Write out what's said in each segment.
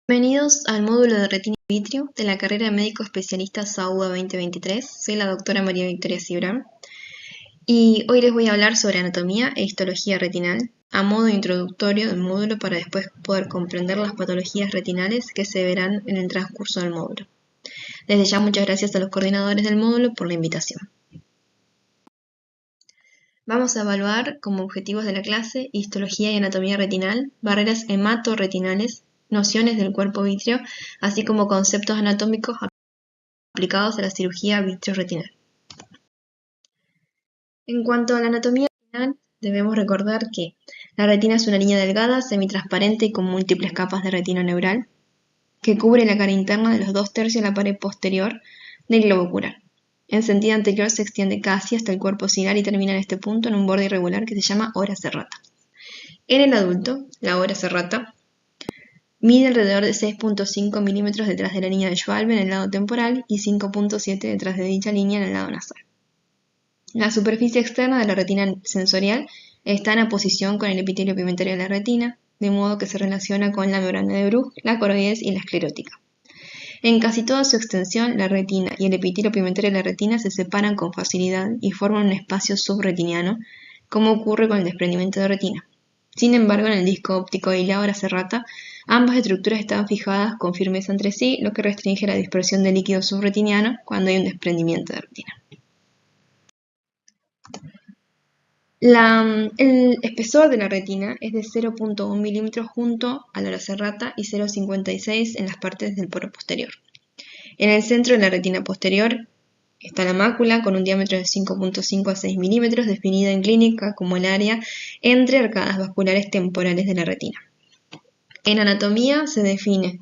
Bienvenidos al módulo de retina y vitrio de la carrera de médico especialista SAUDA 2023. Soy la doctora María Victoria Cibrán y hoy les voy a hablar sobre anatomía e histología retinal a modo introductorio del módulo para después poder comprender las patologías retinales que se verán en el transcurso del módulo. Desde ya muchas gracias a los coordinadores del módulo por la invitación. Vamos a evaluar como objetivos de la clase histología y anatomía retinal, barreras hematorretinales, nociones del cuerpo vítreo, así como conceptos anatómicos aplicados a la cirugía vitreoretinal. En cuanto a la anatomía retinal, debemos recordar que la retina es una línea delgada, semitransparente y con múltiples capas de retina neural, que cubre la cara interna de los 2/3 de la pared posterior del globo ocular. En sentido anterior se extiende casi hasta el cuerpo ciliar y termina en este punto en un borde irregular que se llama ora serrata. En el adulto, la ora serrata mide alrededor de 6.5 milímetros detrás de la línea de Schwalbe en el lado temporal y 5.7 detrás de dicha línea en el lado nasal. La superficie externa de la retina sensorial está en oposición con el epitelio pigmentario de la retina, de modo que se relaciona con la membrana de Bruch, la coroides y la esclerótica. En casi toda su extensión, la retina y el epitelio pigmentario de la retina se separan con facilidad y forman un espacio subretiniano, como ocurre con el desprendimiento de retina. Sin embargo, en el disco óptico y la ora serrata, ambas estructuras están fijadas con firmeza entre sí, lo que restringe la dispersión de líquido subretiniano cuando hay un desprendimiento de retina. El espesor de la retina es de 0.1 milímetros junto a la ora serrata y 0.56 en las partes del poro posterior. En el centro de la retina posterior está la mácula con un diámetro de 5.5 a 6 milímetros, definida en clínica como el área entre arcadas vasculares temporales de la retina. En anatomía se define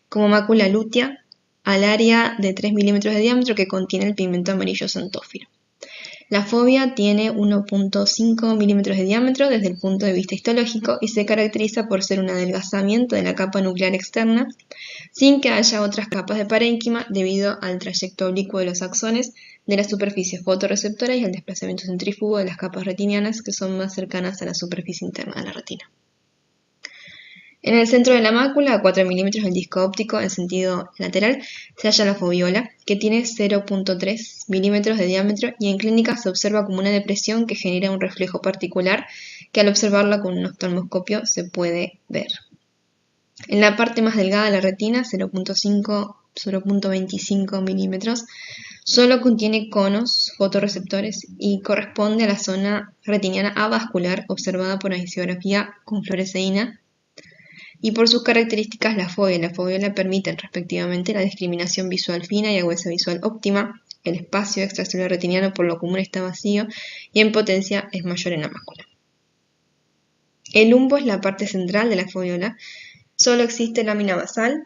como mácula lútea al área de 3 milímetros de diámetro que contiene el pigmento amarillo xantófilo. La fovea tiene 1.5 milímetros de diámetro desde el punto de vista histológico y se caracteriza por ser un adelgazamiento de la capa nuclear externa sin que haya otras capas de parénquima debido al trayecto oblicuo de los axones de la superficie fotorreceptora y al desplazamiento centrífugo de las capas retinianas que son más cercanas a la superficie interna de la retina. En el centro de la mácula, a 4 milímetros del disco óptico en sentido lateral, se halla la foviola, que tiene 0.3 milímetros de diámetro y en clínica se observa como una depresión que genera un reflejo particular que al observarla con un oftalmoscopio se puede ver. En la parte más delgada de la retina, 0.25 milímetros, solo contiene conos fotorreceptores y corresponde a la zona retiniana avascular observada por angiografía con fluoresceína. Y por sus características la fovea y la foviola permiten respectivamente la discriminación visual fina y agudeza visual óptima. El espacio extracelular retiniano por lo común está vacío y en potencia es mayor en la mácula. El lumbo es la parte central de la foviola. Solo existe lámina basal,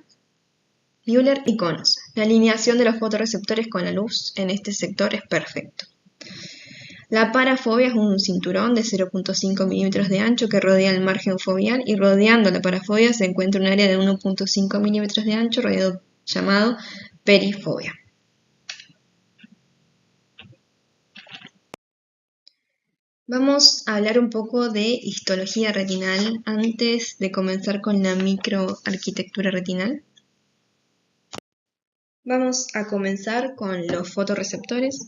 Müller y conos. La alineación de los fotorreceptores con la luz en este sector es perfecto. La parafovea es un cinturón de 0.5 milímetros de ancho que rodea el margen foveal y rodeando la parafovea se encuentra un área de 1.5 milímetros de ancho llamado perifovea. Vamos a hablar un poco de histología retinal antes de comenzar con la microarquitectura retinal. Vamos a comenzar con los fotorreceptores.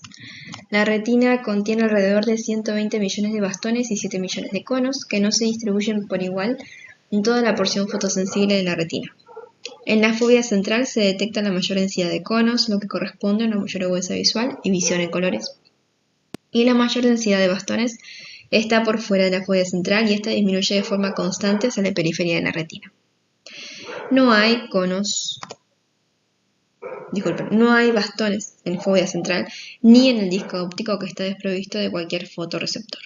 La retina contiene alrededor de 120 millones de bastones y 7 millones de conos que no se distribuyen por igual en toda la porción fotosensible de la retina. En la fovea central se detecta la mayor densidad de conos, lo que corresponde a una mayor agudeza visual y visión en colores. Y la mayor densidad de bastones está por fuera de la fovea central y esta disminuye de forma constante hacia la periferia de la retina. No hay bastones en fovea central ni en el disco óptico que está desprovisto de cualquier fotorreceptor.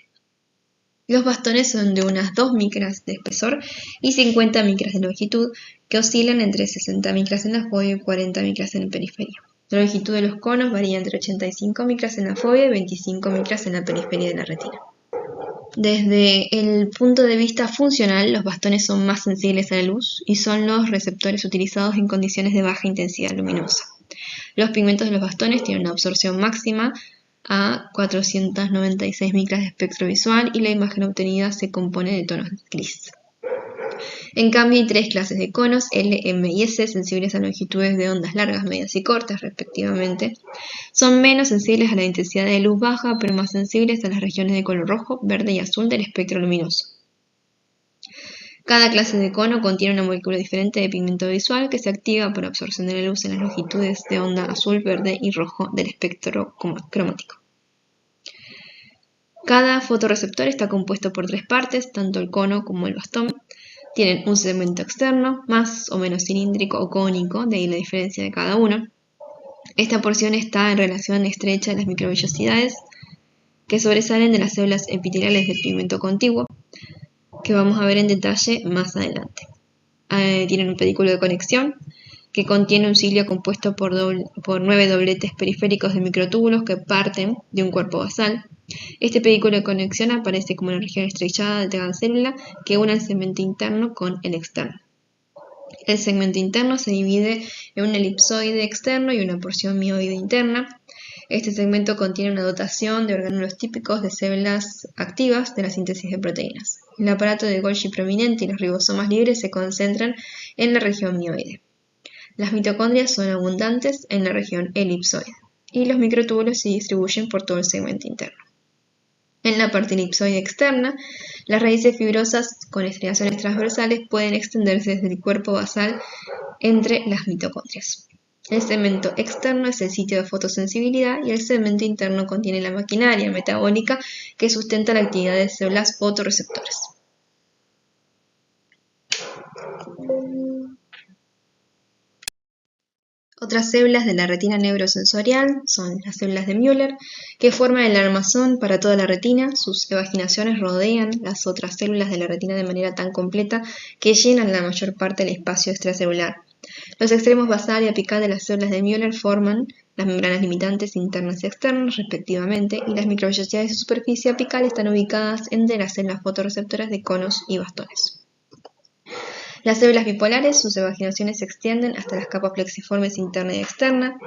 Los bastones son de unas 2 micras de espesor y 50 micras de longitud que oscilan entre 60 micras en la fovea y 40 micras en la periferia. La longitud de los conos varía entre 85 micras en la fovea y 25 micras en la periferia de la retina. Desde el punto de vista funcional, los bastones son más sensibles a la luz y son los receptores utilizados en condiciones de baja intensidad luminosa. Los pigmentos de los bastones tienen una absorción máxima a 496 micras de espectro visual y la imagen obtenida se compone de tonos gris. En cambio, hay tres clases de conos, L, M y S, sensibles a longitudes de ondas largas, medias y cortas, respectivamente. Son menos sensibles a la intensidad de luz baja, pero más sensibles a las regiones de color rojo, verde y azul del espectro luminoso. Cada clase de cono contiene una molécula diferente de pigmento visual que se activa por absorción de la luz en las longitudes de onda azul, verde y rojo del espectro cromático. Cada fotorreceptor está compuesto por tres partes, tanto el cono como el bastón. Tienen un segmento externo, más o menos cilíndrico o cónico, de ahí la diferencia de cada uno. Esta porción está en relación estrecha a las microvellosidades que sobresalen de las células epiteliales del pigmento contiguo, que vamos a ver en detalle más adelante. Tienen un pedículo de conexión que contiene un cilio compuesto por 9 dobletes periféricos de microtúbulos que parten de un cuerpo basal. Este pedículo de conexión aparece como una región estrechada de cada célula que une el segmento interno con el externo. El segmento interno se divide en un elipsoide externo y una porción mioide interna. Este segmento contiene una dotación de orgánulos típicos de células activas de la síntesis de proteínas. El aparato de Golgi prominente y los ribosomas libres se concentran en la región mioide. Las mitocondrias son abundantes en la región elipsoide y los microtúbulos se distribuyen por todo el segmento interno. En la parte elipsoide externa, las raíces fibrosas con estriaciones transversales pueden extenderse desde el cuerpo basal entre las mitocondrias. El segmento externo es el sitio de fotosensibilidad y el segmento interno contiene la maquinaria metabólica que sustenta la actividad de células fotorreceptoras. Otras células de la retina neurosensorial son las células de Müller, que forman el armazón para toda la retina. Sus evaginaciones rodean las otras células de la retina de manera tan completa que llenan la mayor parte del espacio extracelular. Los extremos basal y apical de las células de Müller forman las membranas limitantes internas y externas, respectivamente, y las microvellosidades de superficie apical están ubicadas entre las células fotorreceptoras de conos y bastones. Las células bipolares, sus evaginaciones se extienden hasta las capas plexiformes interna y externa.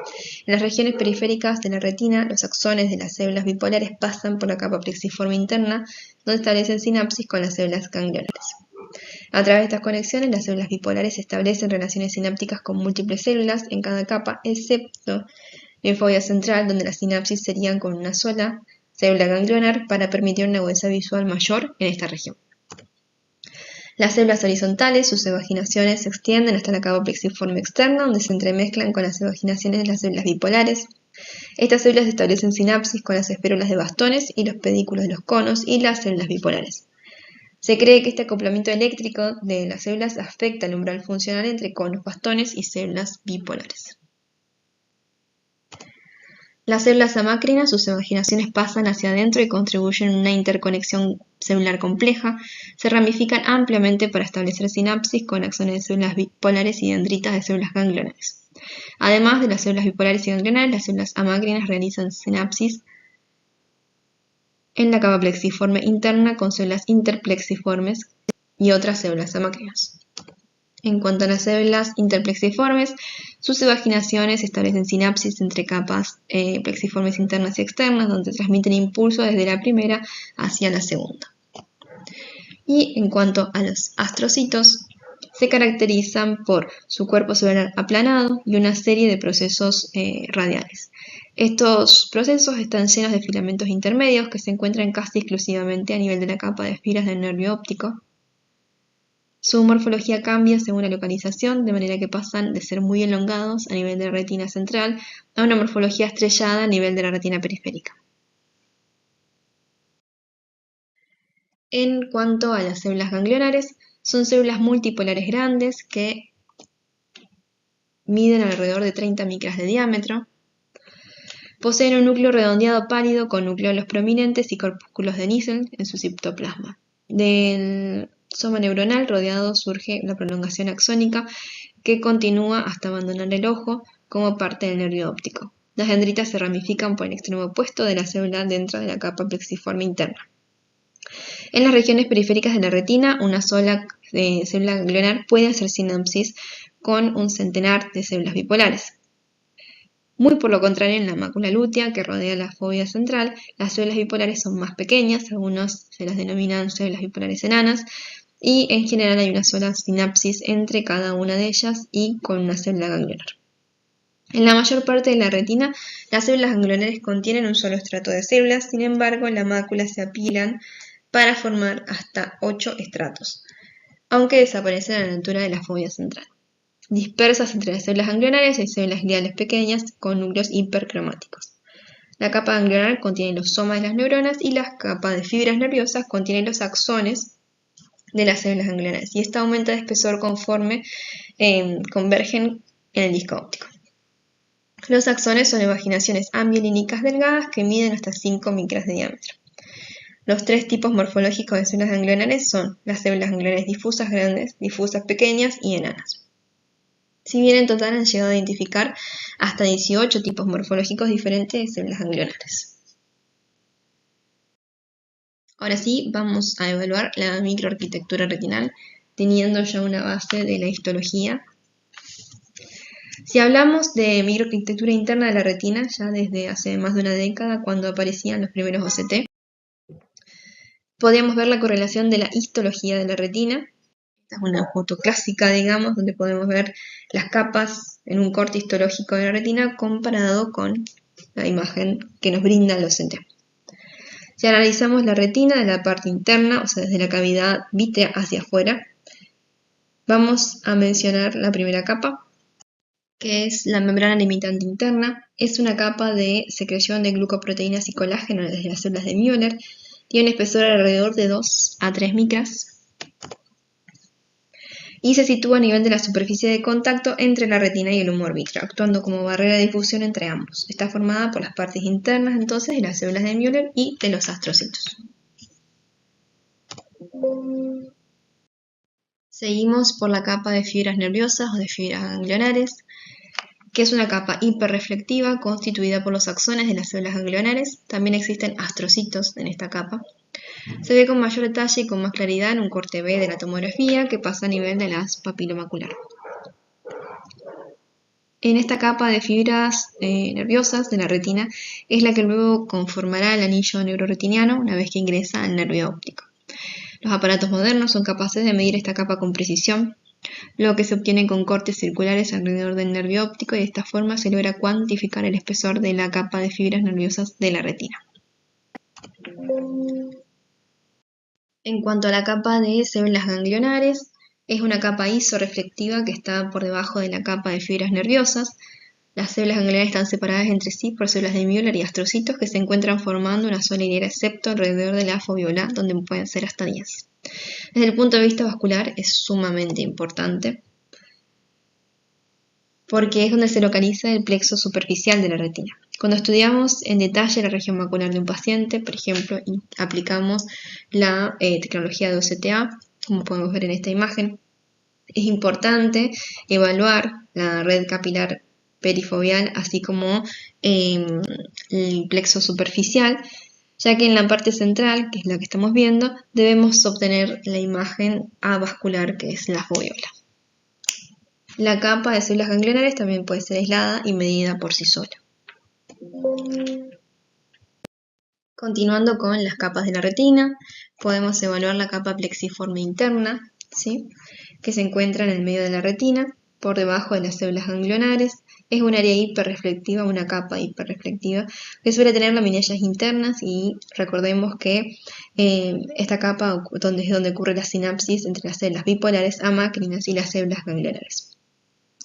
En las regiones periféricas de la retina, los axones de las células bipolares pasan por la capa plexiforme interna, donde establecen sinapsis con las células ganglionares. A través de estas conexiones, las células bipolares establecen relaciones sinápticas con múltiples células en cada capa, excepto la fobia central, donde las sinapsis serían con una sola célula ganglionar para permitir una agudeza visual mayor en esta región. Las células horizontales, sus evaginaciones se extienden hasta la capa plexiforme externa, donde se entremezclan con las evaginaciones de las células bipolares. Estas células establecen sinapsis con las espérulas de bastones y los pedículos de los conos y las células bipolares. Se cree que este acoplamiento eléctrico de las células afecta el umbral funcional entre conos, bastones y células bipolares. Las células amácrinas, sus evaginaciones pasan hacia adentro y contribuyen a una interconexión celular compleja. Se ramifican ampliamente para establecer sinapsis con axones de células bipolares y dendritas de células ganglionares. Además de las células bipolares y ganglionares, las células amácrinas realizan sinapsis en la capa plexiforme interna con células interplexiformes y otras células amácrinas. En cuanto a las células interplexiformes, sus evaginaciones establecen sinapsis entre capas plexiformes internas y externas, donde transmiten impulso desde la primera hacia la segunda. Y en cuanto a los astrocitos, se caracterizan por su cuerpo celular aplanado y una serie de procesos radiales. Estos procesos están llenos de filamentos intermedios que se encuentran casi exclusivamente a nivel de la capa de fibras del nervio óptico. Su morfología cambia según la localización, de manera que pasan de ser muy elongados a nivel de la retina central a una morfología estrellada a nivel de la retina periférica. En cuanto a las células ganglionares, son células multipolares grandes que miden alrededor de 30 micras de diámetro. Poseen un núcleo redondeado pálido con nucleolos prominentes y corpúsculos de Nissen en su citoplasma. Del soma neuronal rodeado surge la prolongación axónica que continúa hasta abandonar el ojo como parte del nervio óptico. Las dendritas se ramifican por el extremo opuesto de la célula dentro de la capa plexiforme interna. En las regiones periféricas de la retina, una sola célula ganglionar puede hacer sinapsis con un centenar de células bipolares. Muy por lo contrario, en la mácula lútea que rodea la fóvea central, las células bipolares son más pequeñas, algunos se las denominan células bipolares enanas, y en general hay una sola sinapsis entre cada una de ellas y con una célula ganglionar. En la mayor parte de la retina, las células ganglionares contienen un solo estrato de células, sin embargo, en la mácula se apilan para formar hasta 8 estratos, aunque desaparecen a la altura de la fobia central. Dispersas entre las células ganglionares hay células gliales pequeñas con núcleos hipercromáticos. La capa ganglionar contiene los somas de las neuronas y la capa de fibras nerviosas contiene los axones de las células ganglionares, y esta aumenta de espesor conforme convergen en el disco óptico. Los axones son imaginaciones amiolínicas delgadas que miden hasta 5 micras de diámetro. Los 3 tipos morfológicos de células ganglionares son las células ganglionares difusas grandes, difusas pequeñas y enanas. Si bien en total han llegado a identificar hasta 18 tipos morfológicos diferentes de células ganglionares. Ahora sí, vamos a evaluar la microarquitectura retinal, teniendo ya una base de la histología. Si hablamos de microarquitectura interna de la retina, ya desde hace más de una década, cuando aparecían los primeros OCT, podíamos ver la correlación de la histología de la retina. Esta es una foto clásica, digamos, donde podemos ver las capas en un corte histológico de la retina comparado con la imagen que nos brinda el OCT. Si analizamos la retina de la parte interna, o sea, desde la cavidad vítrea hacia afuera, vamos a mencionar la primera capa, que es la membrana limitante interna. Es una capa de secreción de glucoproteínas y colágeno desde las células de Müller. Tiene un espesor alrededor de 2 a 3 micras y se sitúa a nivel de la superficie de contacto entre la retina y el humor vítreo, actuando como barrera de difusión entre ambos. Está formada por las partes internas entonces de las células de Müller y de los astrocitos. Seguimos por la capa de fibras nerviosas o de fibras ganglionares, que es una capa hiperreflectiva constituida por los axones de las células ganglionares. También existen astrocitos en esta capa. Se ve con mayor detalle y con más claridad en un corte B de la tomografía que pasa a nivel de las papilomacular. En esta capa de fibras nerviosas de la retina es la que luego conformará el anillo neuroretiniano una vez que ingresa al nervio óptico. Los aparatos modernos son capaces de medir esta capa con precisión, lo que se obtiene con cortes circulares alrededor del nervio óptico, y de esta forma se logra cuantificar el espesor de la capa de fibras nerviosas de la retina. En cuanto a la capa de células ganglionares, es una capa isorreflectiva que está por debajo de la capa de fibras nerviosas. Las células ganglionares están separadas entre sí por células de Müller y astrocitos que se encuentran formando una sola hilera, excepto alrededor de la foviola, donde pueden ser hasta 10. Desde el punto de vista vascular es sumamente importante, porque es donde se localiza el plexo superficial de la retina. Cuando estudiamos en detalle la región macular de un paciente, por ejemplo, y aplicamos la tecnología de OCTA, como podemos ver en esta imagen, es importante evaluar la red capilar perifoveal, así como el plexo superficial, ya que en la parte central, que es la que estamos viendo, debemos obtener la imagen avascular, que es la foviola. La capa de células ganglionares también puede ser aislada y medida por sí sola. Continuando con las capas de la retina, podemos evaluar la capa plexiforme interna, ¿sí?, que se encuentra en el medio de la retina, por debajo de las células ganglionares. Es un área hiperreflectiva, una capa hiperreflectiva, que suele tener laminillas internas, y recordemos que esta capa es donde ocurre la sinapsis entre las células bipolares amacrinas y las células ganglionares.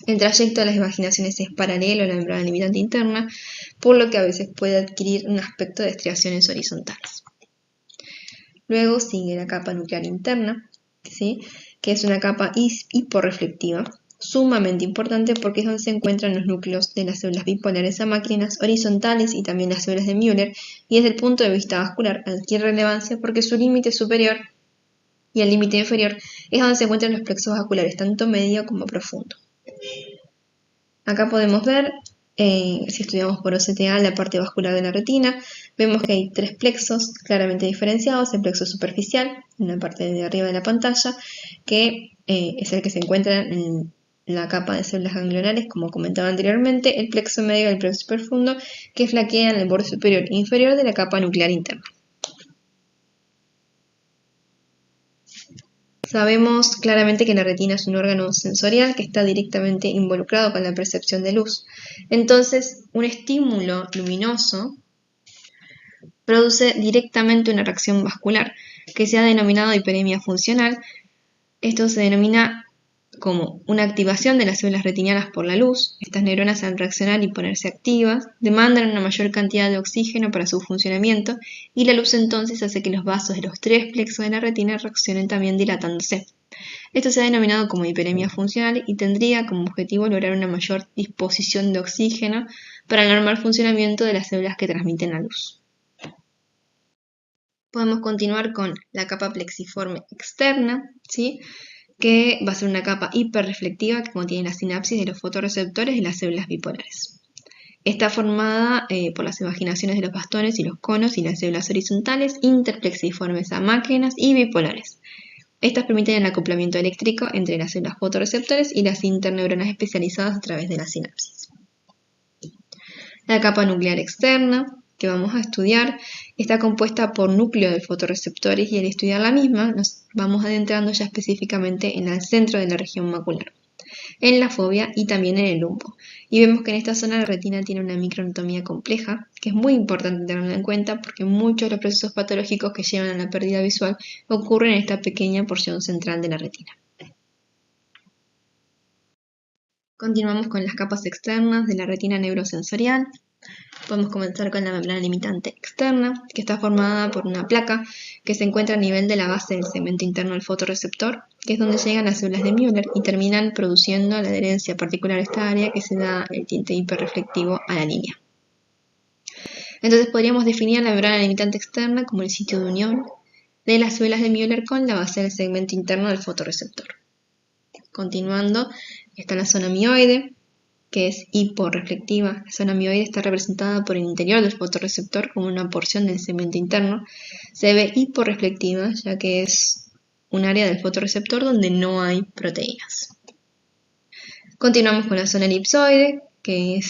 El trayecto de las imaginaciones es paralelo a la membrana limitante interna, por lo que a veces puede adquirir un aspecto de estriaciones horizontales. Luego sigue la capa nuclear interna, ¿sí?, que es una capa hiporreflectiva, sumamente importante porque es donde se encuentran los núcleos de las células bipolares amacrinas horizontales y también las células de Müller, y desde el punto de vista vascular adquiere relevancia porque su límite superior y el límite inferior es donde se encuentran los plexos vasculares, tanto medio como profundo. Acá podemos ver, si estudiamos por OCTA la parte vascular de la retina, vemos que hay 3 plexos claramente diferenciados: el plexo superficial, en la parte de arriba de la pantalla, que es el que se encuentra en la capa de células ganglionares, como comentaba anteriormente; el plexo medio y el plexo profundo, que flaquean el borde superior e inferior de la capa nuclear interna. Sabemos claramente que la retina es un órgano sensorial que está directamente involucrado con la percepción de luz. Entonces, un estímulo luminoso produce directamente una reacción vascular, que se ha denominado hiperemia funcional. Esto se denomina como una activación de las células retinianas por la luz. Estas neuronas, al reaccionar y ponerse activas, demandan una mayor cantidad de oxígeno para su funcionamiento, y la luz entonces hace que los vasos de los tres plexos de la retina reaccionen también dilatándose. Esto se ha denominado como hiperemia funcional y tendría como objetivo lograr una mayor disposición de oxígeno para el normal funcionamiento de las células que transmiten la luz. Podemos continuar con la capa plexiforme externa, ¿sí?, que va a ser una capa hiperreflectiva que contiene la sinapsis de los fotorreceptores y las células bipolares. Está formada por las imaginaciones de los bastones y los conos y las células horizontales, interplexiformes a máquinas y bipolares. Estas permiten el acoplamiento eléctrico entre las células fotorreceptores y las interneuronas especializadas a través de la sinapsis. La capa nuclear externa que vamos a estudiar está compuesta por núcleo de fotorreceptores, y al estudiar la misma nos vamos adentrando ya específicamente en el centro de la región macular, en la fovea y también en el lumbo. Y vemos que en esta zona la retina tiene una microanatomía compleja, que es muy importante tenerla en cuenta porque muchos de los procesos patológicos que llevan a la pérdida visual ocurren en esta pequeña porción central de la retina. Continuamos con las capas externas de la retina neurosensorial. Podemos comenzar con la membrana limitante externa, que está formada por una placa que se encuentra a nivel de la base del segmento interno del fotorreceptor, que es donde llegan las células de Müller y terminan produciendo la adherencia particular a esta área que se da el tinte hiperreflectivo a la línea. Entonces podríamos definir la membrana limitante externa como el sitio de unión de las células de Müller con la base del segmento interno del fotorreceptor. Continuando, está la zona mioide, que es hiporreflectiva. La zona mioide está representada por el interior del fotorreceptor como una porción del segmento interno. Se ve hiporreflectiva ya que es un área del fotorreceptor donde no hay proteínas. Continuamos con la zona elipsoide, que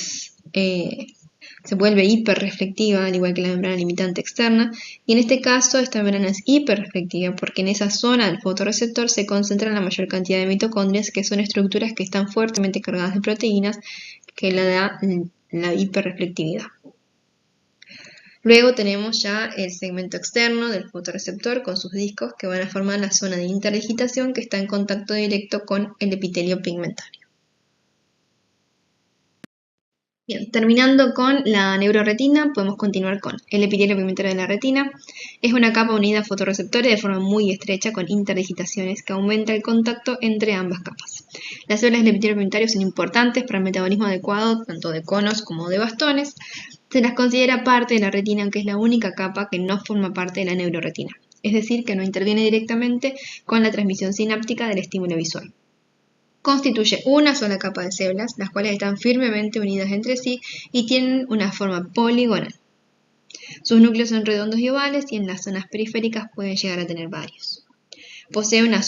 se vuelve hiperreflectiva, al igual que la membrana limitante externa, y en este caso esta membrana es hiperreflectiva porque en esa zona del fotorreceptor se concentra la mayor cantidad de mitocondrias, que son estructuras que están fuertemente cargadas de proteínas, que le da la hiperreflectividad. Luego tenemos ya el segmento externo del fotorreceptor con sus discos que van a formar la zona de interdigitación, que está en contacto directo con el epitelio pigmentario. Bien, terminando con la neuroretina, podemos continuar con el epitelio pigmentario de la retina. Es una capa unida a fotorreceptores de forma muy estrecha con interdigitaciones que aumenta el contacto entre ambas capas. Las células del epitelio pigmentario son importantes para el metabolismo adecuado tanto de conos como de bastones. Se las considera parte de la retina, aunque es la única capa que no forma parte de la neuroretina, es decir, que no interviene directamente con la transmisión sináptica del estímulo visual. Constituye una sola capa de células, las cuales están firmemente unidas entre sí y tienen una forma poligonal. Sus núcleos son redondos y ovales, y en las zonas periféricas pueden llegar a tener varios. Posee una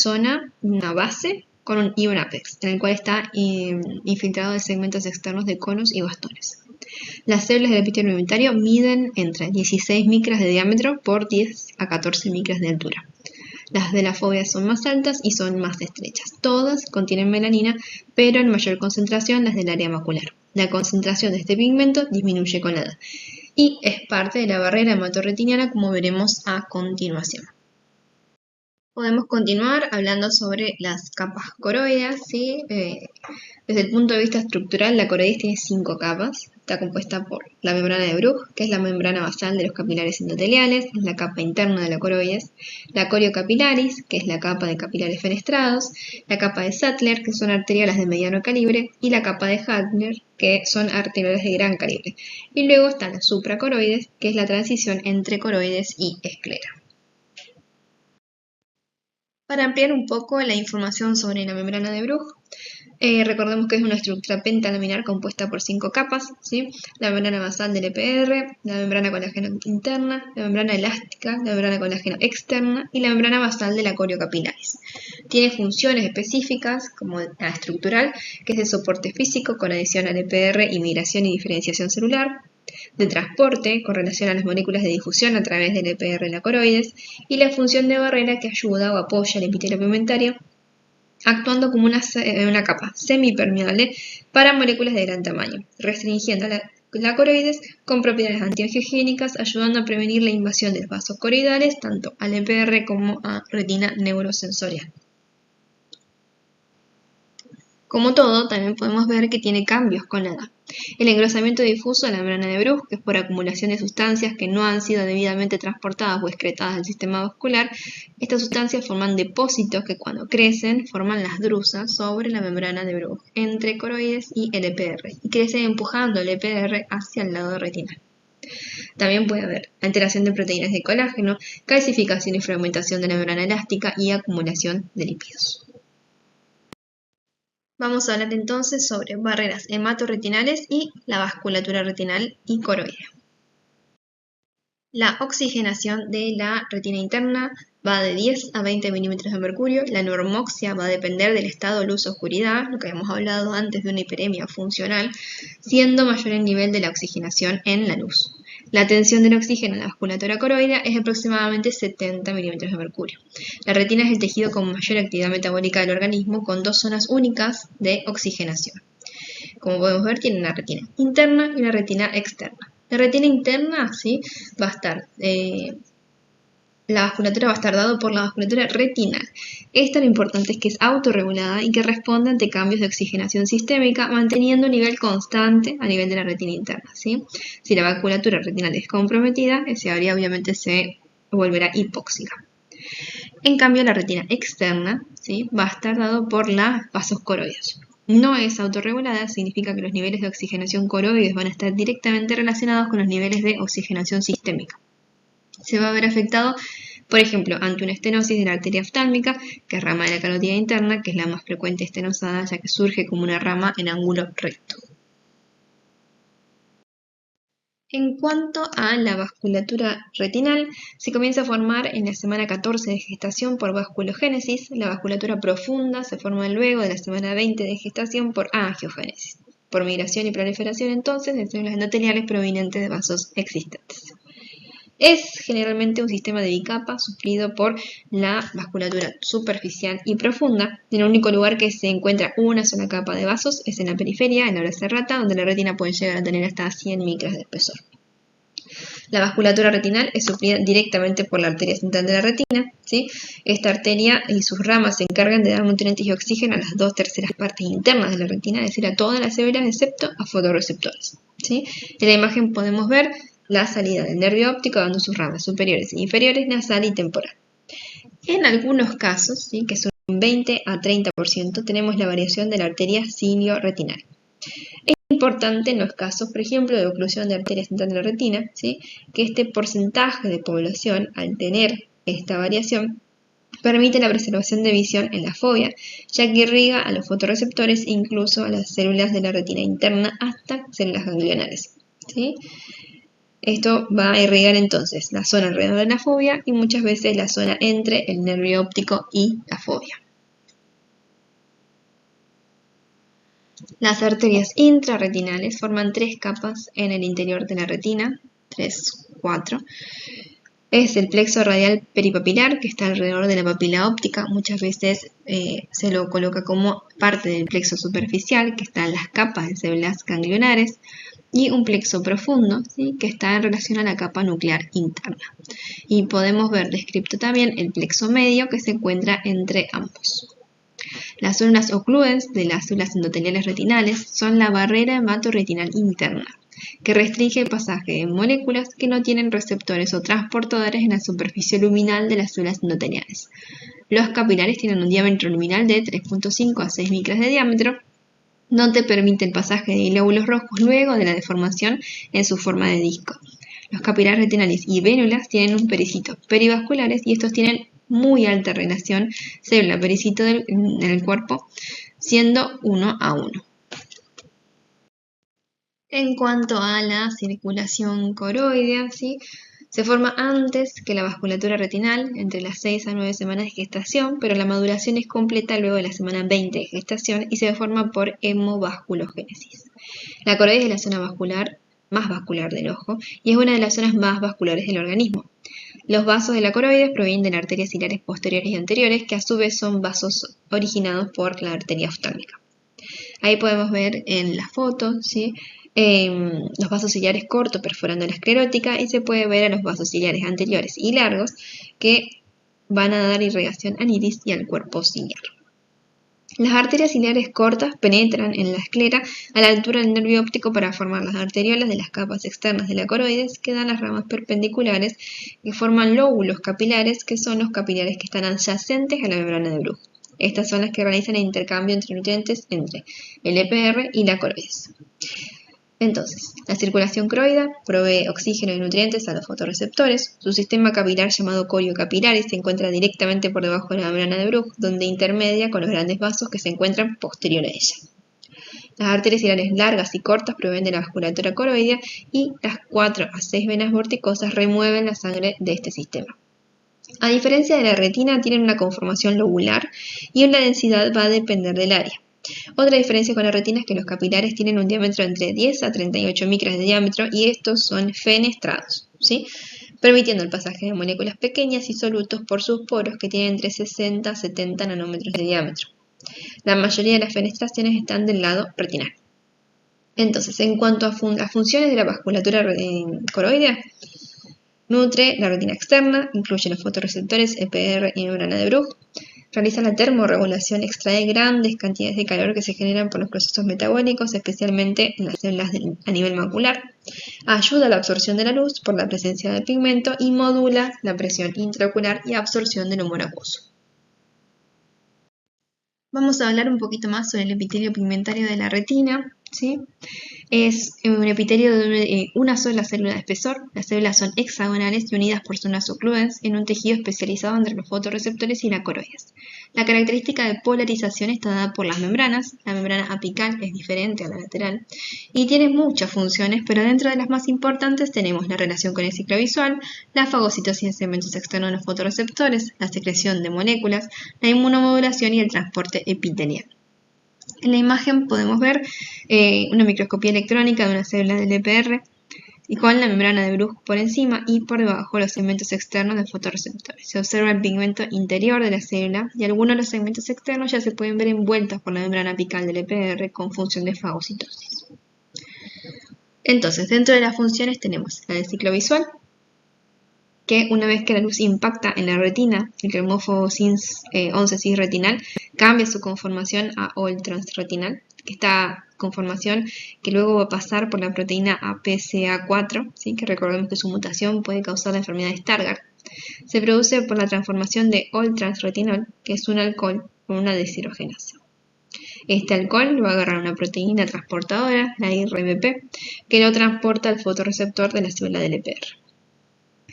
base y un ápex, en el cual está infiltrado de segmentos externos de conos y bastones. Las células del epitelio pigmentario miden entre 16 micras de diámetro por 10 a 14 micras de altura. Las de la fovea son más altas y son más estrechas. Todas contienen melanina, pero en mayor concentración las del área macular. La concentración de este pigmento disminuye con la edad y es parte de la barrera hematorretiniana, como veremos a continuación. Podemos continuar hablando sobre las capas coroideas, ¿sí? Desde el punto de vista estructural, la coroides tiene 5 capas. Está compuesta por la membrana de Bruch, que es la membrana basal de los capilares endoteliales, es la capa interna de la coroides, la coriocapilaris, que es la capa de capilares fenestrados, la capa de Sattler, que son arteriolas de mediano calibre, y la capa de Hagner, que son arteriolas de gran calibre. Y luego está la supracoroides, que es la transición entre coroides y esclera. Para ampliar un poco la información sobre la membrana de Bruch, recordemos que es una estructura pentalaminar compuesta por 5 capas, ¿sí? La membrana basal del EPR, la membrana colágeno interna, la membrana elástica, la membrana colágeno externa y la membrana basal de la coriocapilaris. Tiene funciones específicas, como la estructural, que es de soporte físico con adición al EPR y migración y diferenciación celular. de transporte con relación a las moléculas de difusión a través del EPR y la coroides, y la función de barrera que ayuda o apoya el epitelio pigmentario, actuando como una capa semipermeable para moléculas de gran tamaño, restringiendo la coroides con propiedades antiangiogénicas, ayudando a prevenir la invasión de los vasos coroidales tanto al EPR como a retina neurosensorial. Como todo, también podemos ver que tiene cambios con la edad. El engrosamiento difuso de la membrana de Bruch, que es por acumulación de sustancias que no han sido debidamente transportadas o excretadas al sistema vascular, estas sustancias forman depósitos que cuando crecen forman las drusas sobre la membrana de Bruch, entre coroides y el EPR, y crecen empujando el EPR hacia el lado retinal. También puede haber alteración de proteínas de colágeno, calcificación y fragmentación de la membrana elástica y acumulación de lípidos. Vamos a hablar entonces sobre barreras hematorretinales y la vasculatura retinal y coroidea. La oxigenación de la retina interna va de 10 a 20 milímetros de mercurio. La normoxia va a depender del estado luz-oscuridad, lo que habíamos hablado antes de una hiperemia funcional, siendo mayor el nivel de la oxigenación en la luz. La tensión del oxígeno en la vasculatura coroidea es aproximadamente 70 milímetros de mercurio. La retina es el tejido con mayor actividad metabólica del organismo, con dos zonas únicas de oxigenación. Como podemos ver, tiene una retina interna y una retina externa. La retina interna, ¿sí?, va a estar, la vasculatura va a estar dado por la vasculatura retinal. Esta lo importante es que es autorregulada y que responde ante cambios de oxigenación sistémica, manteniendo un nivel constante a nivel de la retina interna, ¿sí? Si la vasculatura retinal es comprometida, ese área obviamente se volverá hipóxica. En cambio, la retina externa, ¿sí?, va a estar dado por los vasos coroides. No es autorregulada, significa que los niveles de oxigenación coroides van a estar directamente relacionados con los niveles de oxigenación sistémica. Se va a ver afectado, por ejemplo, ante una estenosis de la arteria oftálmica, que es rama de la carótida interna, que es la más frecuente estenosada, ya que surge como una rama en ángulo recto. En cuanto a la vasculatura retinal, se comienza a formar en la semana 14 de gestación por vasculogénesis. La vasculatura profunda se forma luego de la semana 20 de gestación por angiogénesis, por migración y proliferación entonces de células endoteliales provenientes de vasos existentes. Es generalmente un sistema de bicapa suplido por la vasculatura superficial y profunda. En el único lugar que se encuentra una sola capa de vasos es en la periferia, en la hora serrata, donde la retina puede llegar a tener hasta 100 micras de espesor. La vasculatura retinal es suplida directamente por la arteria central de la retina, ¿sí? Esta arteria y sus ramas se encargan de dar nutrientes y oxígeno a las 2/3 partes internas de la retina, es decir, a todas las células excepto a fotorreceptores, ¿sí? En la imagen podemos ver la salida del nervio óptico dando sus ramas superiores e inferiores, nasal y temporal. En algunos casos, ¿sí?, que son un 20 a 30%, tenemos la variación de la arteria cilio-retinal. Es importante en los casos, por ejemplo, de oclusión de arteria central de la retina, ¿sí?, que este porcentaje de población, al tener esta variación, permite la preservación de visión en la fovea, ya que irriga a los fotorreceptores e incluso a las células de la retina interna hasta células ganglionares, ¿sí? Esto va a irrigar entonces la zona alrededor de la fovea y muchas veces la zona entre el nervio óptico y la fovea. Las arterias intrarretinales forman 3 capas en el interior de la retina, 4. Es el plexo radial peripapilar, que está alrededor de la papila óptica. Muchas veces se lo coloca como parte del plexo superficial, que está en las capas de células ganglionares, y un plexo profundo, ¿sí?, que está en relación a la capa nuclear interna. Y podemos ver descrito también el plexo medio, que se encuentra entre ambos. Las células ocluens de las células endoteliales retinales son la barrera hematorretinal interna, que restringe el pasaje de moléculas que no tienen receptores o transportadores en la superficie luminal de las células endoteliales. Los capilares tienen un diámetro luminal de 3.5 a 6 micras de diámetro. No te permite el pasaje de glóbulos rojos luego de la deformación en su forma de disco. Los capilares retinales y vénulas tienen un pericito perivasculares y estos tienen muy alta relación célula-pericito en el cuerpo, siendo 1 a 1. En cuanto a la circulación coroidea, ¿sí?, se forma antes que la vasculatura retinal, entre las 6 a 9 semanas de gestación, pero la maduración es completa luego de la semana 20 de gestación y se forma por hemovasculogénesis. La coroides es la zona vascular más vascular del ojo y es una de las zonas más vasculares del organismo. Los vasos de la coroides provienen de las arterias ciliares posteriores y anteriores, que a su vez son vasos originados por la arteria oftálmica. Ahí podemos ver en la foto, ¿sí? Los vasos ciliares cortos perforando la esclerótica y se puede ver a los vasos ciliares anteriores y largos que van a dar irrigación al iris y al cuerpo ciliar. Las arterias ciliares cortas penetran en la esclera a la altura del nervio óptico para formar las arteriolas de las capas externas de la coroides, que dan las ramas perpendiculares que forman lóbulos capilares, que son los capilares que están adyacentes a la membrana de Bruch. Estas son las que realizan el intercambio entre nutrientes entre el EPR y la coroides. Entonces, la circulación coroidea provee oxígeno y nutrientes a los fotorreceptores. Su sistema capilar llamado corio capilaris se encuentra directamente por debajo de la membrana de Bruch, donde intermedia con los grandes vasos que se encuentran posterior a ella. Las arterias ciliares largas y cortas proveen de la vasculatura coroidea y las 4 a 6 venas vorticosas remueven la sangre de este sistema. A diferencia de la retina, tienen una conformación lobular y la densidad va a depender del área. Otra diferencia con la retina es que los capilares tienen un diámetro entre 10 a 38 micras de diámetro y estos son fenestrados, ¿sí? Permitiendo el pasaje de moléculas pequeñas y solutos por sus poros que tienen entre 60 a 70 nanómetros de diámetro. La mayoría de las fenestraciones están del lado retinal. Entonces, en cuanto a las funciones de la vasculatura coroidea, nutre la retina externa, incluye los fotorreceptores EPR y membrana de Bruch. Realiza la termorregulación, extrae grandes cantidades de calor que se generan por los procesos metabólicos, especialmente en las células a nivel macular. Ayuda a la absorción de la luz por la presencia del pigmento y modula la presión intraocular y absorción del humor acuoso. Vamos a hablar un poquito más sobre el epitelio pigmentario de la retina, ¿sí? Es un epitelio de una sola célula de espesor. Las células son hexagonales y unidas por zonas ocluens en un tejido especializado entre los fotorreceptores y la coroides. La característica de polarización está dada por las membranas. La membrana apical es diferente a la lateral y tiene muchas funciones, pero dentro de las más importantes tenemos la relación con el ciclo visual, la fagocitosis de segmentos externos de los fotorreceptores, la secreción de moléculas, la inmunomodulación y el transporte epitelial. En la imagen podemos ver una microscopía electrónica de una célula del EPR y con la membrana de Bruch por encima y por debajo los segmentos externos de fotorreceptores. Se observa el pigmento interior de la célula y algunos de los segmentos externos ya se pueden ver envueltos por la membrana apical del EPR con función de fagocitosis. Entonces, dentro de las funciones tenemos la del ciclo visual, que una vez que la luz impacta en la retina, el cromófobo 11 cis retinal cambia su conformación a OL transretinal, que esta conformación que luego va a pasar por la proteína APCA4, ¿sí? Que recordemos que su mutación puede causar la enfermedad de Stargardt. Se produce por la transformación de OL transretinol, que es un alcohol con una deshidrogenasa. Este alcohol va a agarrar una proteína transportadora, la IRBP, que lo transporta al fotorreceptor de la célula del EPR.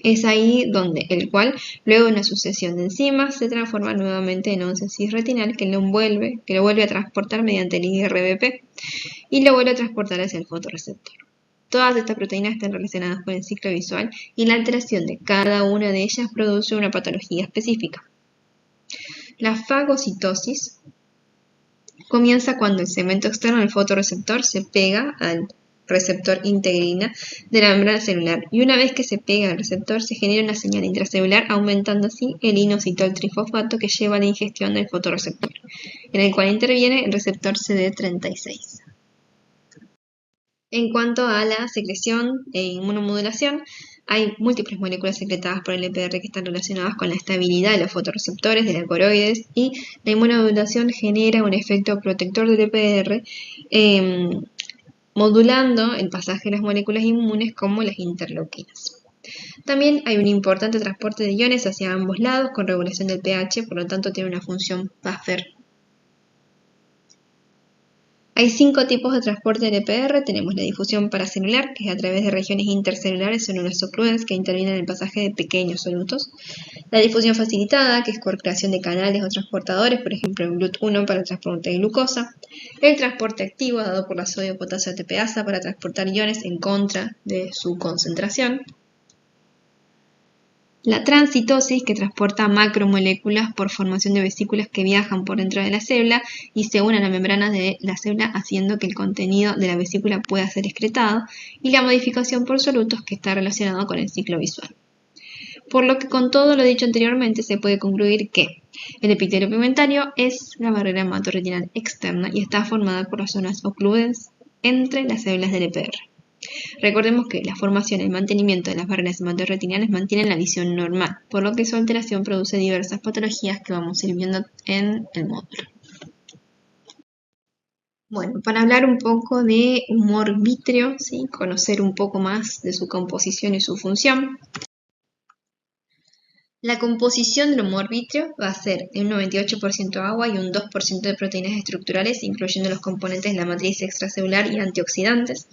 Es ahí donde el cual, luego de una sucesión de enzimas, se transforma nuevamente en 11 cis retinal que lo vuelve a transportar mediante el IRBP y lo vuelve a transportar hacia el fotorreceptor. Todas estas proteínas están relacionadas con el ciclo visual y la alteración de cada una de ellas produce una patología específica. La fagocitosis comienza cuando el segmento externo del fotorreceptor se pega al receptor integrina de la membrana celular y una vez que se pega al receptor se genera una señal intracelular aumentando así el inositol trifosfato que lleva a la ingestión del fotorreceptor, en el cual interviene el receptor CD36. En cuanto a la secreción e inmunomodulación, hay múltiples moléculas secretadas por el EPR que están relacionadas con la estabilidad de los fotorreceptores de la coroides y la inmunomodulación genera un efecto protector del EPR modulando el pasaje de las moléculas inmunes como las interleuquinas. También hay un importante transporte de iones hacia ambos lados con regulación del pH, por lo tanto tiene una función buffer. Hay 5 tipos de transporte del EPR. Tenemos la difusión paracelular, que es a través de regiones intercelulares o células ocluens que intervienen en el pasaje de pequeños solutos. La difusión facilitada, que es por creación de canales o transportadores, por ejemplo en GLUT1 para el transporte de glucosa. El transporte activo, dado por la sodio-potasio ATPasa para transportar iones en contra de su concentración. La transcitosis, que transporta macromoléculas por formación de vesículas que viajan por dentro de la célula y se unen a la membrana de la célula, haciendo que el contenido de la vesícula pueda ser excretado, y la modificación por solutos, que está relacionado con el ciclo visual. Por lo que con todo lo dicho anteriormente se puede concluir que el epitelio pigmentario es la barrera hematorretinal externa y está formada por las zonas ocluidas entre las células del EPR. Recordemos que la formación y el mantenimiento de las barreras hematorretinales mantienen la visión normal, por lo que su alteración produce diversas patologías que vamos a ir viendo en el módulo. Bueno, para hablar un poco de humor vítreo, ¿sí? Conocer un poco más de su composición y su función. La composición del humor vítreo va a ser de un 98% agua y un 2% de proteínas estructurales, incluyendo los componentes de la matriz extracelular y antioxidantes.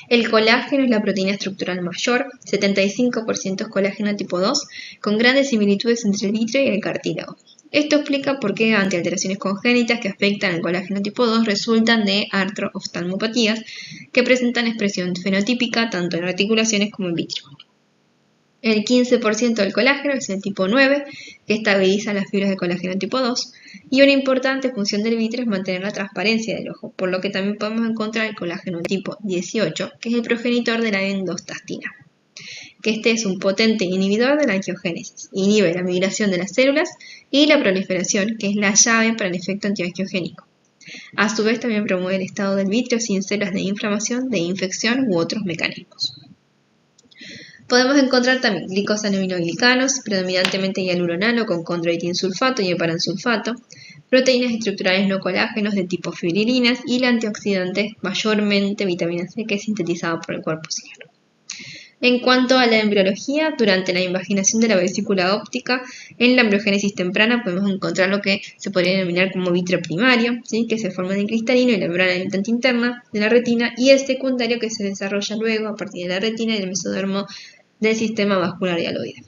El colágeno es la proteína estructural mayor, 75% es colágeno tipo 2, con grandes similitudes entre el vítreo y el cartílago. Esto explica por qué ante alteraciones congénitas que afectan al colágeno tipo 2 resultan de artrooftalmopatías que presentan expresión fenotípica tanto en articulaciones como en vítreo. El 15% del colágeno es el tipo 9, que estabiliza las fibras de colágeno tipo 2, y una importante función del vítreo es mantener la transparencia del ojo, por lo que también podemos encontrar el colágeno tipo 18, que es el progenitor de la endostastina, que este es un potente inhibidor de la angiogénesis, inhibe la migración de las células y la proliferación, que es la llave para el efecto antiangiogénico. A su vez también promueve el estado del vítreo sin células de inflamación, de infección u otros mecanismos. Podemos encontrar también glicosaminoglicanosos, predominantemente hialuronano con condroitinsulfato y heparansulfato, proteínas estructurales no colágenos de tipo fibrilinas y el antioxidante, mayormente vitamina C, que es sintetizado por el cuerpo ciliar. En cuanto a la embriología, durante la invaginación de la vesícula óptica, en la embriogénesis temprana podemos encontrar lo que se podría denominar como vítreo primario, ¿sí? Que se forma del cristalino y la membrana limitante interna de la retina, y el secundario, que se desarrolla luego a partir de la retina y del mesodermo del sistema vascular hialoide.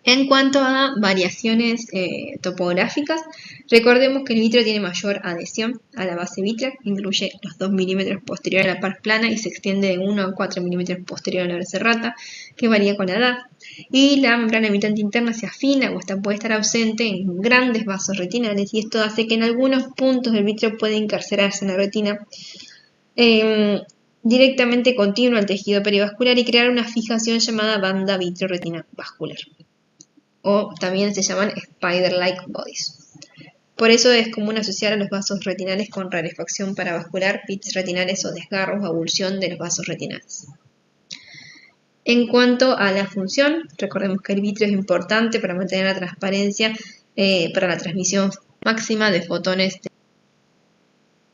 En cuanto a variaciones topográficas, recordemos que el vítreo tiene mayor adhesión a la base vítrea, incluye los 2 milímetros posterior a la par plana y se extiende de 1 a 4 milímetros posterior a la base rata, que varía con la edad, y la membrana limitante interna se afina o puede estar ausente en grandes vasos retinales, y esto hace que en algunos puntos el vítreo puede encarcerarse en la retina directamente continuo al tejido perivascular y crear una fijación llamada banda vitreoretina vascular, o también se llaman spider-like bodies. Por eso es común asociar a los vasos retinales con rarefacción paravascular, pits retinales o desgarros o avulsión de los vasos retinales. En cuanto a la función, recordemos que el vítreo es importante para mantener la transparencia, para la transmisión máxima de fotones.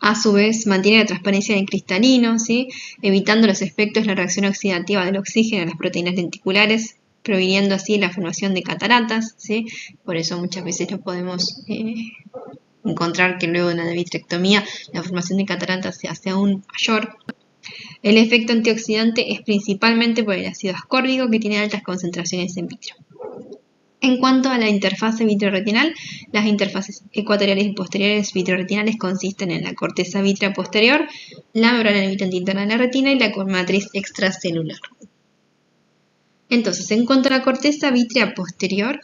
A su vez, mantiene la transparencia del cristalino, ¿sí? Evitando los efectos de la reacción oxidativa del oxígeno a las proteínas lenticulares, previniendo así la formación de cataratas, ¿sí? Por eso muchas veces lo podemos encontrar que luego de una vitrectomía la formación de cataratas se hace aún mayor. El efecto antioxidante es principalmente por el ácido ascórbico, que tiene altas concentraciones en vítreo. En cuanto a la interfase vitreoretinal, las interfaces ecuatoriales y posteriores vitreoretinales consisten en la corteza vítrea posterior, la membrana limitante interna de la retina y la matriz extracelular. Entonces, en cuanto a la corteza vítrea posterior,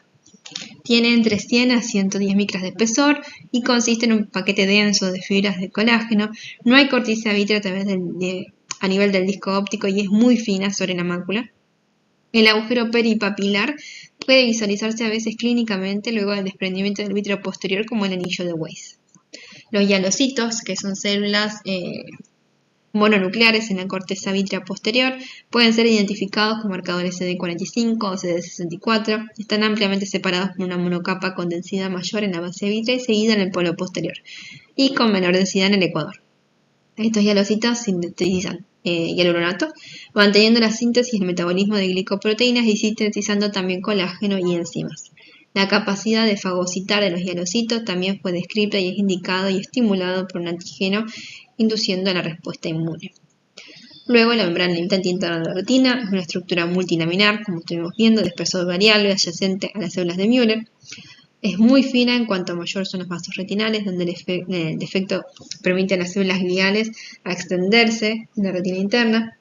tiene entre 100 a 110 micras de espesor y consiste en un paquete denso de fibras de colágeno. No hay corteza vítrea a nivel del disco óptico y es muy fina sobre la mácula. El agujero peripapilar puede visualizarse a veces clínicamente luego del desprendimiento del vítreo posterior como el anillo de Weiss. Los hialocitos, que son células mononucleares en la corteza vítrea posterior, pueden ser identificados con marcadores CD45 o CD64. Están ampliamente separados por una monocapa con densidad mayor en la base vítrea y seguida en el polo posterior, y con menor densidad en el ecuador. Estos hialocitos sintetizan hialuronato, manteniendo la síntesis y el metabolismo de glicoproteínas y sintetizando también colágeno y enzimas. La capacidad de fagocitar de los hialocitos también fue descrita y es indicado y estimulado por un antígeno, induciendo a la respuesta inmune. Luego, la membrana limitante interna de la retina es una estructura multilaminar, como estuvimos viendo, de espesor variable adyacente a las células de Müller. Es muy fina en cuanto mayor son los vasos retinales, donde el defecto permite a las células gliales a extenderse en la retina interna.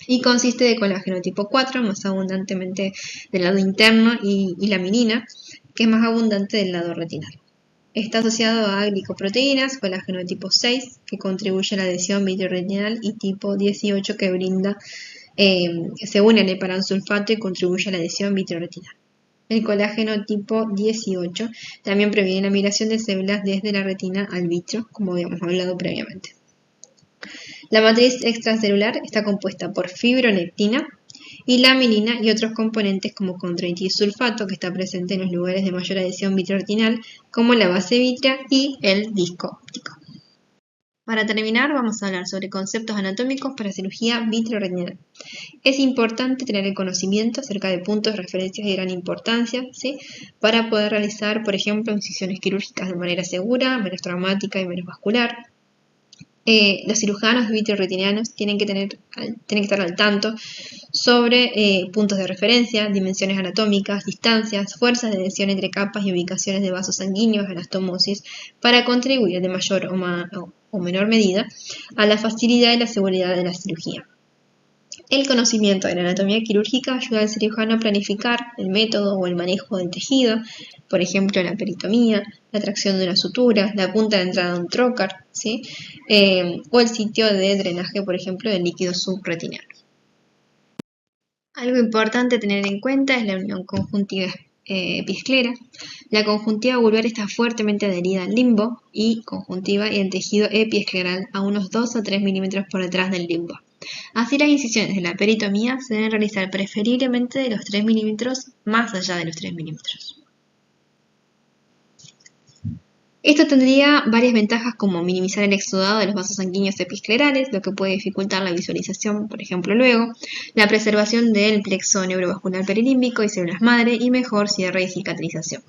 y consiste de colágeno tipo 4, más abundantemente del lado interno, y la mielina, que es más abundante del lado retinal. Está asociado a glicoproteínas, colágeno tipo 6, que contribuye a la adhesión vitreoretinal, y tipo 18, que brinda, se une al heparansulfato y contribuye a la adhesión vitreoretinal. El colágeno tipo 18 también previene la migración de células desde la retina al vitreo, como habíamos hablado previamente. La matriz extracelular está compuesta por fibronectina y la mielina y otros componentes como condroitinsulfato, que está presente en los lugares de mayor adhesión vitreoretinal, como la base vítrea y el disco óptico. Para terminar, vamos a hablar sobre conceptos anatómicos para cirugía vitreoretinal. Es importante tener el conocimiento acerca de puntos de referencia de gran importancia, ¿sí?, para poder realizar, por ejemplo, incisiones quirúrgicas de manera segura, menos traumática y menos vascular. Los cirujanos vitreoretinianos tienen que estar al tanto sobre puntos de referencia, dimensiones anatómicas, distancias, fuerzas de adhesión entre capas y ubicaciones de vasos sanguíneos, anastomosis, para contribuir de mayor o menor medida a la facilidad y la seguridad de la cirugía. El conocimiento de la anatomía quirúrgica ayuda al cirujano a planificar el método o el manejo del tejido, por ejemplo, la peritomía, la tracción de una sutura, la punta de entrada de un trocar, ¿sí?, o el sitio de drenaje, por ejemplo, del líquido subretiniano. Algo importante a tener en cuenta es la unión conjuntiva epiesclera. La conjuntiva vulvar está fuertemente adherida al limbo y conjuntiva y el tejido epiescleral a unos 2 a 3 milímetros por detrás del limbo. Así, las incisiones de la peritomía se deben realizar preferiblemente de los 3 milímetros más allá de los 3 milímetros. Esto tendría varias ventajas, como minimizar el exudado de los vasos sanguíneos epiesclerales, lo que puede dificultar la visualización, por ejemplo, luego, la preservación del plexo neurovascular perilímbico y células madre, y mejor cierre y cicatrización.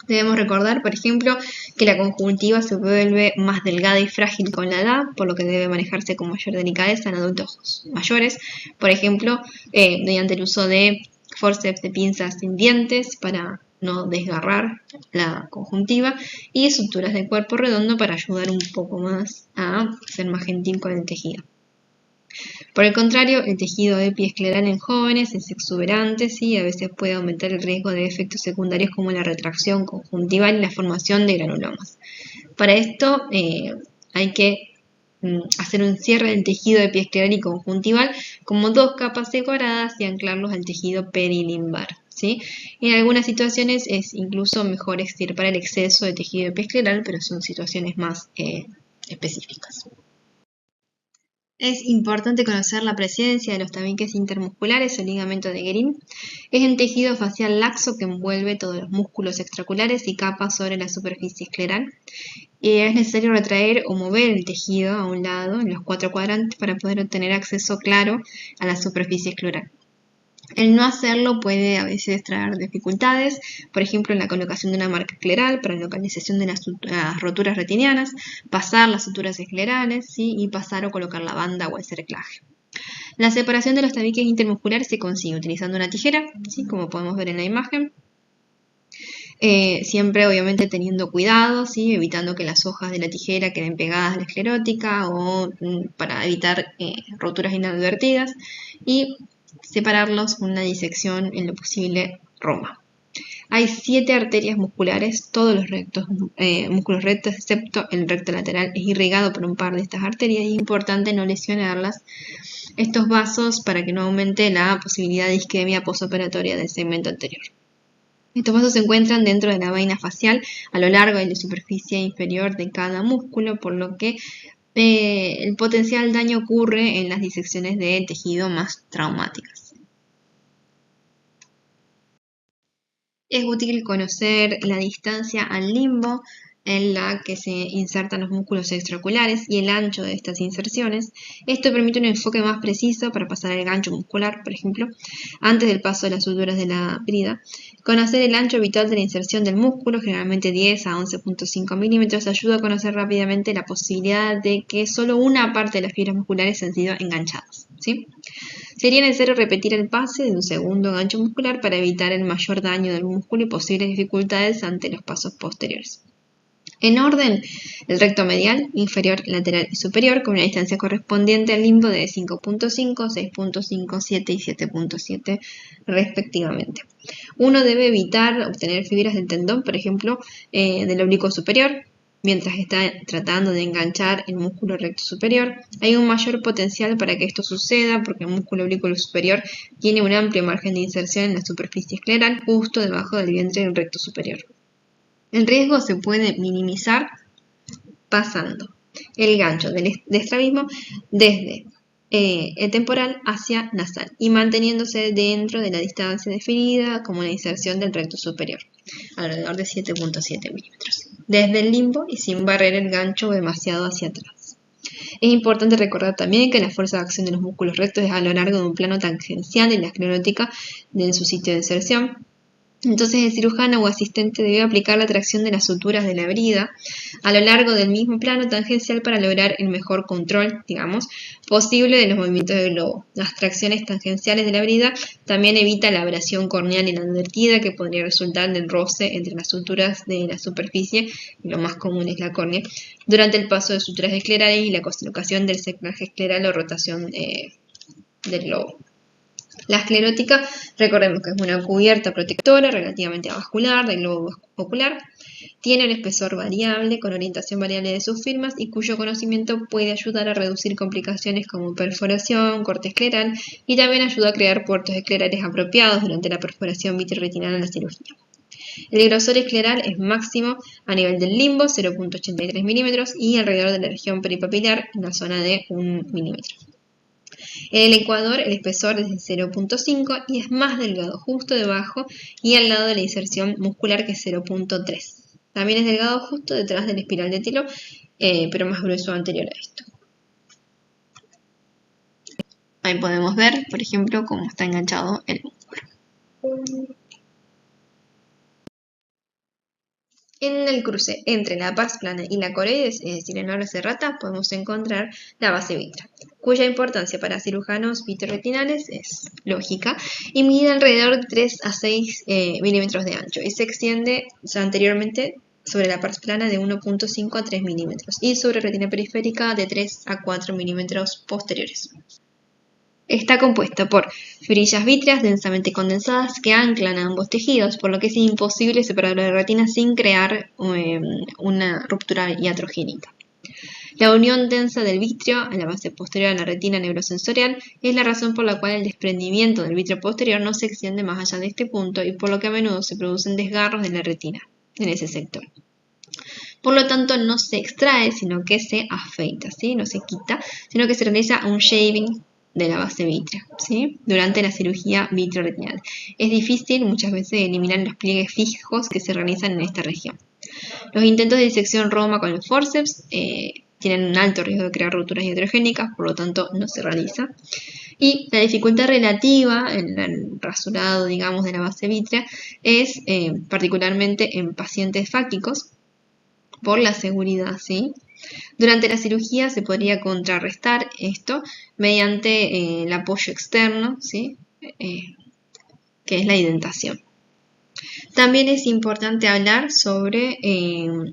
Debemos recordar, por ejemplo, que la conjuntiva se vuelve más delgada y frágil con la edad, por lo que debe manejarse con mayor delicadeza en adultos mayores, por ejemplo, mediante el uso de forceps de pinzas sin dientes para no desgarrar la conjuntiva, y suturas de cuerpo redondo para ayudar un poco más a ser más gentil con el tejido. Por el contrario, el tejido epiescleral en jóvenes es exuberante, y a veces puede aumentar el riesgo de efectos secundarios como la retracción conjuntival y la formación de granulomas. Para esto hay que hacer un cierre del tejido epiescleral y conjuntival como 2 capas separadas y anclarlos al tejido perilimbar, ¿sí? En algunas situaciones es incluso mejor extirpar el exceso de tejido epiescleral, pero son situaciones más específicas. Es importante conocer la presencia de los tabiques intermusculares o ligamento de Guerin. Es un tejido facial laxo que envuelve todos los músculos extraculares y capas sobre la superficie escleral. Es necesario retraer o mover el tejido a un lado en los 4 cuadrantes para poder obtener acceso claro a la superficie escleral. El no hacerlo puede a veces traer dificultades, por ejemplo, en la colocación de una marca escleral para la localización de las roturas retinianas, pasar las suturas esclerales, ¿sí?, y pasar o colocar la banda o el cerclaje. La separación de los tabiques intermusculares se consigue utilizando una tijera, ¿sí?, como podemos ver en la imagen. Siempre obviamente teniendo cuidado, ¿sí?, evitando que las hojas de la tijera queden pegadas a la esclerótica, o para evitar roturas inadvertidas, y separarlos con una disección en lo posible roma. Hay 7 arterias musculares, todos los músculos rectos, excepto el recto lateral, es irrigado por un par de estas arterias, y es importante no lesionarlas, estos vasos, para que no aumente la posibilidad de isquemia postoperatoria del segmento anterior. Estos vasos se encuentran dentro de la vaina facial, a lo largo de la superficie inferior de cada músculo, por lo que el potencial daño ocurre en las disecciones de tejido más traumáticas. Es útil conocer la distancia al limbo en la que se insertan los músculos extraoculares y el ancho de estas inserciones. Esto permite un enfoque más preciso para pasar el gancho muscular, por ejemplo, antes del paso de las suturas de la brida. Conocer el ancho habitual de la inserción del músculo, generalmente 10 a 11.5 milímetros, ayuda a conocer rápidamente la posibilidad de que solo una parte de las fibras musculares han sido enganchadas, ¿sí? Sería necesario repetir el pase de un segundo gancho muscular para evitar el mayor daño del músculo y posibles dificultades ante los pasos posteriores. En orden, el recto medial, inferior, lateral y superior, con una distancia correspondiente al limbo de 5.5, 6.5, 7 y 7.7 respectivamente. Uno debe evitar obtener fibras del tendón, por ejemplo, del oblicuo superior, mientras está tratando de enganchar el músculo recto superior. Hay un mayor potencial para que esto suceda porque el músculo oblicuo superior tiene un amplio margen de inserción en la superficie escleral justo debajo del vientre del recto superior. El riesgo se puede minimizar pasando el gancho del estrabismo desde el temporal hacia nasal y manteniéndose dentro de la distancia definida como una inserción del recto superior, alrededor de 7.7 milímetros, desde el limbo y sin barrer el gancho demasiado hacia atrás. Es importante recordar también que la fuerza de acción de los músculos rectos es a lo largo de un plano tangencial en la esclerótica de su sitio de inserción. Entonces el cirujano o asistente debe aplicar la tracción de las suturas de la brida a lo largo del mismo plano tangencial para lograr el mejor control, digamos, posible de los movimientos del globo. Las tracciones tangenciales de la brida también evitan la abrasión corneal inadvertida que podría resultar del roce entre las suturas de la superficie, y lo más común es la córnea, durante el paso de suturas esclerales y la colocación del sectaje escleral o rotación del globo. La esclerótica, recordemos que es una cubierta protectora relativamente vascular del globo ocular, tiene un espesor variable con orientación variable de sus firmas y cuyo conocimiento puede ayudar a reducir complicaciones como perforación, corte escleral y también ayuda a crear puertos esclerales apropiados durante la perforación vitreoretinal en la cirugía. El grosor escleral es máximo a nivel del limbo, 0.83 milímetros, y alrededor de la región peripapilar en la zona de 1 milímetro. En el ecuador el espesor es de 0.5 y es más delgado justo debajo y al lado de la inserción muscular que es 0.3. También es delgado justo detrás del espiral de tilo, pero más grueso anterior a esto. Ahí podemos ver, por ejemplo, cómo está enganchado el músculo. En el cruce entre la pars plana y la coroides, es decir, en la serrata, podemos encontrar la base vitrea, cuya importancia para cirujanos vitreoretinales es lógica y mide alrededor de 3 a 6 milímetros de ancho y se extiende anteriormente sobre la pars plana de 1.5 a 3 milímetros y sobre retina periférica de 3 a 4 milímetros posteriores. Está compuesta por fibrillas vítreas densamente condensadas que anclan a ambos tejidos, por lo que es imposible separar la retina sin crear una ruptura iatrogénica. La unión densa del vítreo a la base posterior de la retina neurosensorial es la razón por la cual el desprendimiento del vítreo posterior no se extiende más allá de este punto y por lo que a menudo se producen desgarros de la retina en ese sector. Por lo tanto, no se extrae, sino que se afeita, ¿sí? No se quita, sino que se realiza un shaving de la base vítrea, ¿sí? Durante la cirugía vitreoretinal. Es difícil muchas veces eliminar los pliegues fijos que se realizan en esta región. Los intentos de disección Roma con el forceps tienen un alto riesgo de crear rupturas iatrogénicas, por lo tanto no se realiza. Y la dificultad relativa en el rasurado, digamos, de la base vítrea es particularmente en pacientes fáquicos por la seguridad, ¿sí? Durante la cirugía se podría contrarrestar esto mediante el apoyo externo, ¿sí? Que es la indentación. También es importante hablar sobre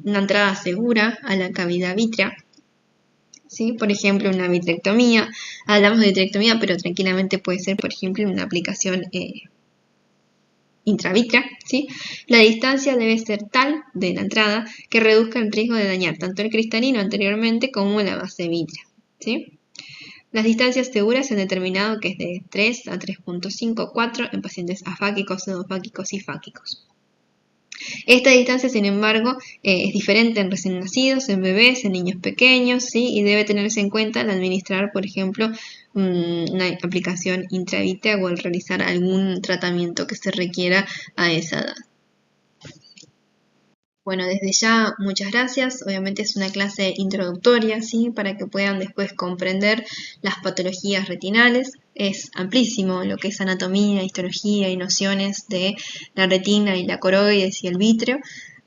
una entrada segura a la cavidad vítrea, ¿sí? Por ejemplo, una vitrectomía. Hablamos de vitrectomía, pero tranquilamente puede ser, por ejemplo, una aplicación intravítrea, ¿sí? La distancia debe ser tal de la entrada que reduzca el riesgo de dañar tanto el cristalino anteriormente como la base vítrea, ¿sí? Las distancias seguras se han determinado que es de 3 a 3.5, 4 en pacientes afáquicos, pseudofáquicos y fáquicos. Esta distancia, sin embargo, es diferente en recién nacidos, en bebés, en niños pequeños, ¿sí? Y debe tenerse en cuenta al administrar, por ejemplo, una aplicación intravítrea o al realizar algún tratamiento que se requiera a esa edad. Bueno, desde ya, muchas gracias. Obviamente es una clase introductoria, ¿sí? Para que puedan después comprender las patologías retinales. Es amplísimo lo que es anatomía, histología y nociones de la retina y la coroides y el vítreo.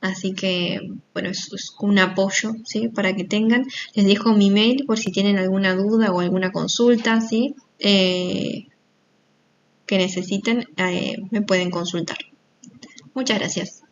Así que, bueno, es un apoyo, ¿sí? Para que tengan. Les dejo mi mail por si tienen alguna duda o alguna consulta, ¿sí? Que necesiten, me pueden consultar. Muchas gracias.